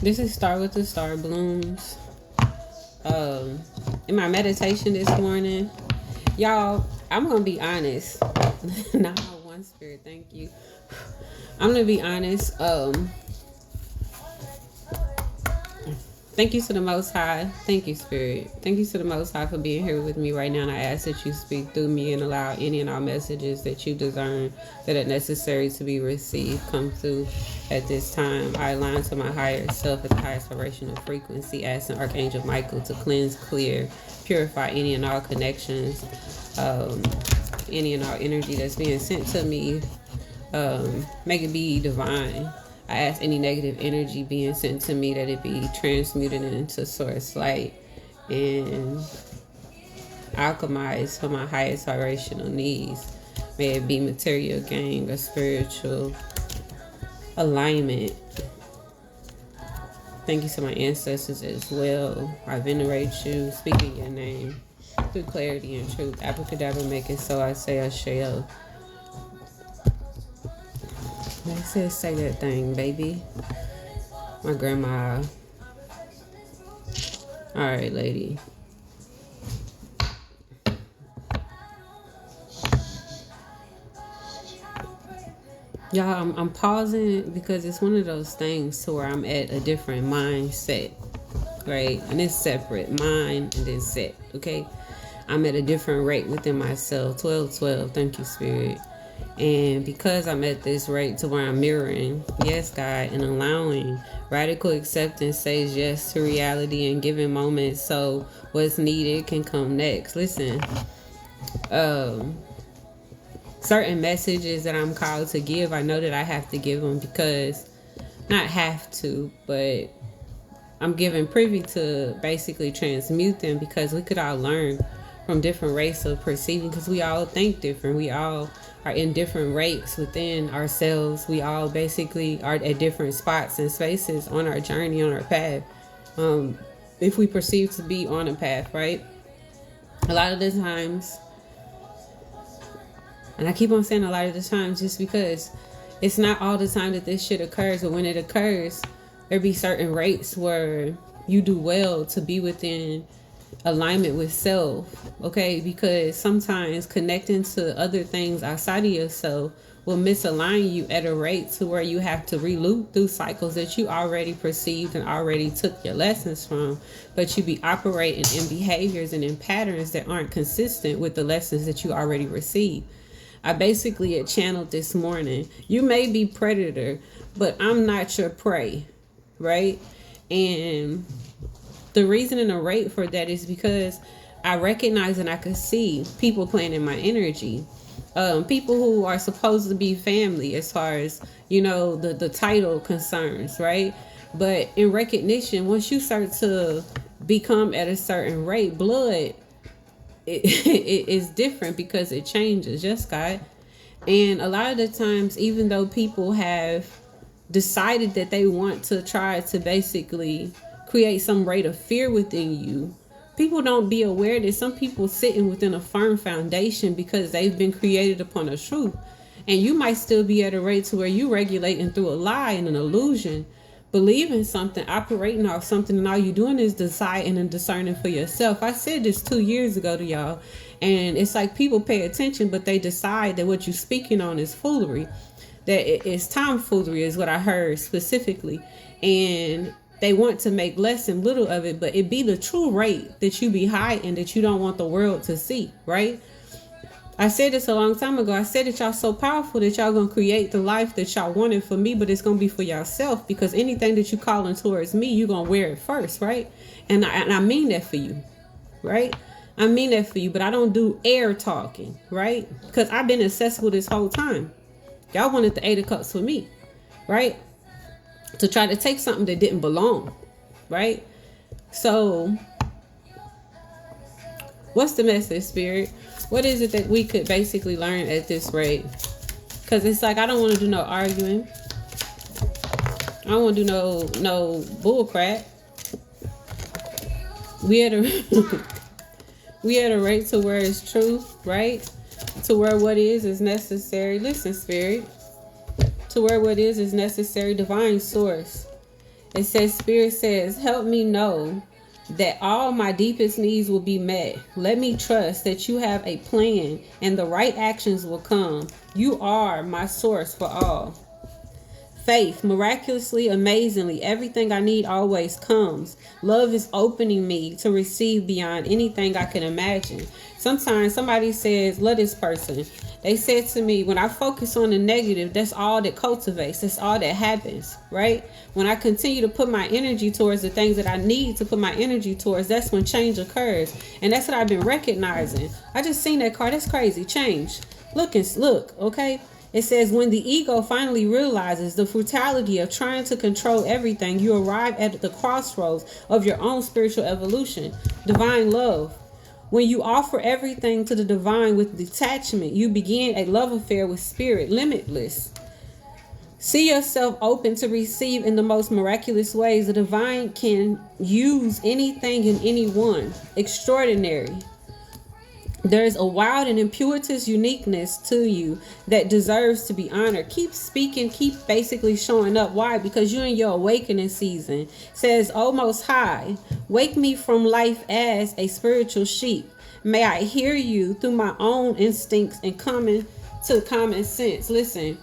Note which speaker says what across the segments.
Speaker 1: This is Star with the Star Blooms. In my meditation this morning, y'all, I'm gonna be honest. Not one spirit, thank you. I'm gonna be honest. Thank you to the Most High. Thank you, Spirit. Thank you to the Most High for being here with me right now. And I ask that you speak through me and allow any and all messages that you discern that are necessary to be received come through at this time. I align to my higher self at the highest vibrational frequency, asking Archangel Michael to cleanse, clear, purify any and all connections, any and all energy that's being sent to me. Make it be divine. I ask any negative energy being sent to me that it be transmuted into source light and alchemized for my highest vibrational needs. May it be material gain or spiritual alignment. Thank you to my ancestors as well. I venerate you, speaking your name through clarity and truth. Abracadabra, make it so. I say, Asheo. They said, say that thing, baby. My grandma. Alright, lady. Y'all, I'm pausing because it's one of those things to where I'm at a different mindset, right? And it's separate, mind and then set, okay? I'm at a different rate within myself. 12, thank you, Spirit. And because I'm at this rate to where I'm mirroring, yes, God, and allowing radical acceptance says yes to reality and giving moments so what's needed can come next. Listen, certain messages that I'm called to give, I know that I have to give them because, not have to, but I'm given privy to basically transmute them because we could all learn from different rates of perceiving because we all think different. We all are in different rates within ourselves. We all basically are at different spots and spaces on our journey, on our path. If we perceive to be on a path, right? A lot of the times, and I keep on saying a lot of the times just because it's not all the time that this shit occurs, but when it occurs, there be certain rates where you do well to be within alignment with self, okay? Because sometimes connecting to other things outside of yourself will misalign you at a rate to where you have to reloop through cycles that you already perceived and already took your lessons from, but you be operating in behaviors and in patterns that aren't consistent with the lessons that you already received. I basically had channeled this morning, you may be predator, but I'm not your prey, right? And the reason and the rate for that is because I recognize and I could see people playing in my energy. People who are supposed to be family as far as, you know, the title concerns, right? But in recognition, once you start to become at a certain rate, blood it is different because it changes. Yes, God. And a lot of the times, even though people have decided that they want to try to basically create some rate of fear within you, people don't be aware that some people sitting within a firm foundation because they've been created upon a truth. And you might still be at a rate to where you regulating through a lie and an illusion, believing something, operating off something, and all you doing is deciding and discerning for yourself. I said this 2 years ago to y'all, and it's like people pay attention, but they decide that what you're speaking on is foolery. That it's tomfoolery is what I heard specifically. And they want to make less and little of it, but it be the true rate that you be hiding that you don't want the world to see, right? I said this a long time ago. I said that y'all so powerful that y'all gonna create the life that y'all wanted for me, but it's gonna be for yourself because anything that you calling towards me, you gonna wear it first, right? And I mean that for you, right? I mean that for you, but I don't do air talking, right? Because I've been accessible this whole time. Y'all wanted the 8 of Cups for me, right? To try to take something that didn't belong, right? So what's the message, Spirit? What is it that we could basically learn at this rate? Because it's like, I don't want to do no arguing. I don't want to do no bull crap. We at a rate to where it's truth, right? To where what is necessary. Listen, Spirit. To where what is necessary, divine source It says, Spirit says, help me know that all my deepest needs will be met. Let me trust that you have a plan and the right actions will come. You are my source for all. Faith, miraculously, amazingly, everything I need always comes. Love is opening me to receive beyond anything I can imagine. Sometimes somebody says, love this person. They said to me, when I focus on the negative, that's all that cultivates. That's all that happens, right? When I continue to put my energy towards the things that I need to put my energy towards, that's when change occurs. And that's what I've been recognizing. I just seen that card. That's crazy. Change. Look, okay? It says, when the ego finally realizes the futility of trying to control everything, you arrive at the crossroads of your own spiritual evolution. Divine love. When you offer everything to the divine with detachment, you begin a love affair with spirit, limitless. See yourself open to receive in the most miraculous ways. The divine can use anything and anyone. Extraordinary. There's a wild and impetuous uniqueness to you that deserves to be honored. Keep speaking, keep basically showing up. Why? Because you're in your awakening season. It says, oh Most High, wake me from life as a spiritual sheep. May I hear you through my own instincts and coming to common sense. Listen,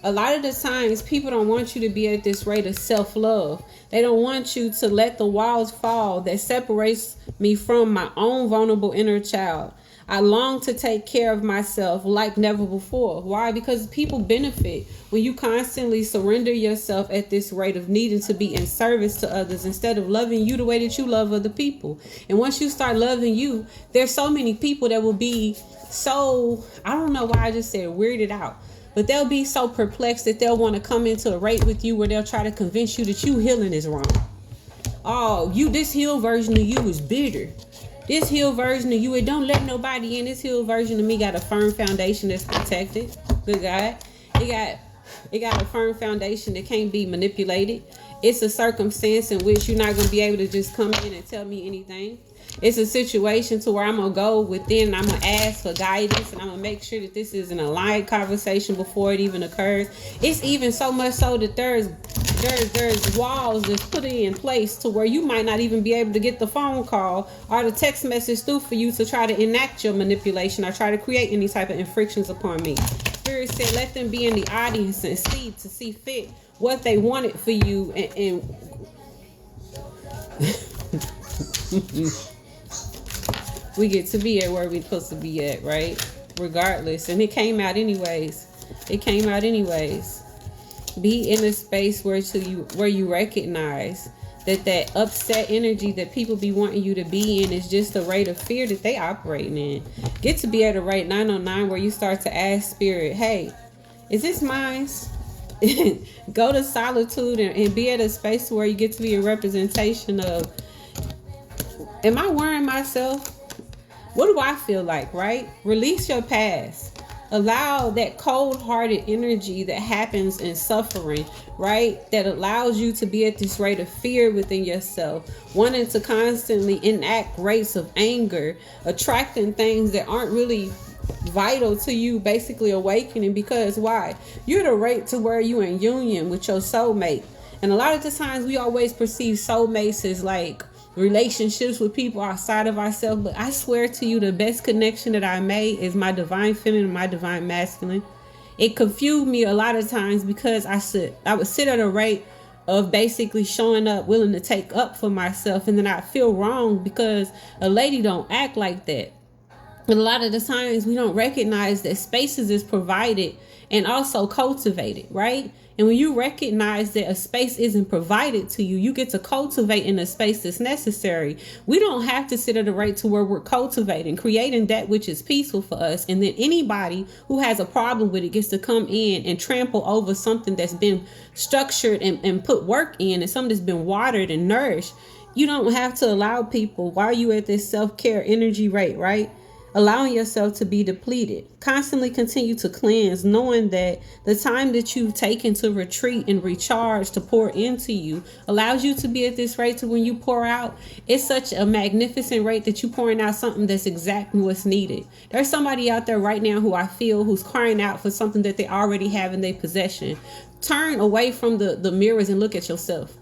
Speaker 1: a lot of the times people don't want you to be at this rate of self-love. They don't want you to let the walls fall that separates me from my own vulnerable inner child. I long to take care of myself like never before. Why? Because people benefit when you constantly surrender yourself at this rate of needing to be in service to others instead of loving you the way that you love other people. And once you start loving you, there's so many people that will be so, I don't know why I just said weirded out, but they'll be so perplexed that they'll want to come into a rate with you where they'll try to convince you that you healing is wrong. Oh, this healed version of you is bitter. This healed version of you, it don't let nobody in. This healed version of me got a firm foundation that's protected. Good God. It got a firm foundation that can't be manipulated. It's a circumstance in which you're not going to be able to just come in and tell me anything. It's a situation to where I'm going to go within and I'm going to ask for guidance and I'm going to make sure that this is an aligned conversation before it even occurs. It's even so much so that there's walls that's put in place to where you might not even be able to get the phone call or the text message through for you to try to enact your manipulation or try to create any type of infractions upon me. Spirit said, let them be in the audience and see fit what they wanted for you and we get to be at where we're supposed to be at, right? Regardless. And it came out anyways. Be in a space where you recognize that upset energy that people be wanting you to be in is just the rate of fear that they operating in. Get to be at a rate 909 where you start to ask spirit, hey, is this mine? Go to solitude and be at a space where you get to be a representation of, am I wearing myself? What do I feel like, right? Release your past. Allow that cold-hearted energy that happens in suffering, right? That allows you to be at this rate of fear within yourself, wanting to constantly enact rates of anger, attracting things that aren't really vital to you, basically awakening. Because why? You're the rate to where you in union with your soulmate. And a lot of the times we always perceive soulmates as like relationships with people outside of ourselves, but I swear to you, the best connection that I made is my divine feminine and my divine masculine. It confused me a lot of times because I would sit at a rate of basically showing up, willing to take up for myself, and then I feel wrong because a lady don't act like that. And a lot of the times we don't recognize that spaces is provided and also cultivated, right? And when you recognize that a space isn't provided to you, you get to cultivate in a space that's necessary. We don't have to sit at a rate to where we're cultivating, creating that which is peaceful for us. And then anybody who has a problem with it gets to come in and trample over something that's been structured and put work in, and something that's been watered and nourished. You don't have to allow people, while you at this self-care energy rate, right? Allowing yourself to be depleted. Constantly continue to cleanse, knowing that the time that you've taken to retreat and recharge, to pour into you, allows you to be at this rate to when you pour out, it's such a magnificent rate that you're pouring out something that's exactly what's needed. There's somebody out there right now who I feel who's crying out for something that they already have in their possession. Turn away from the mirrors and look at yourself.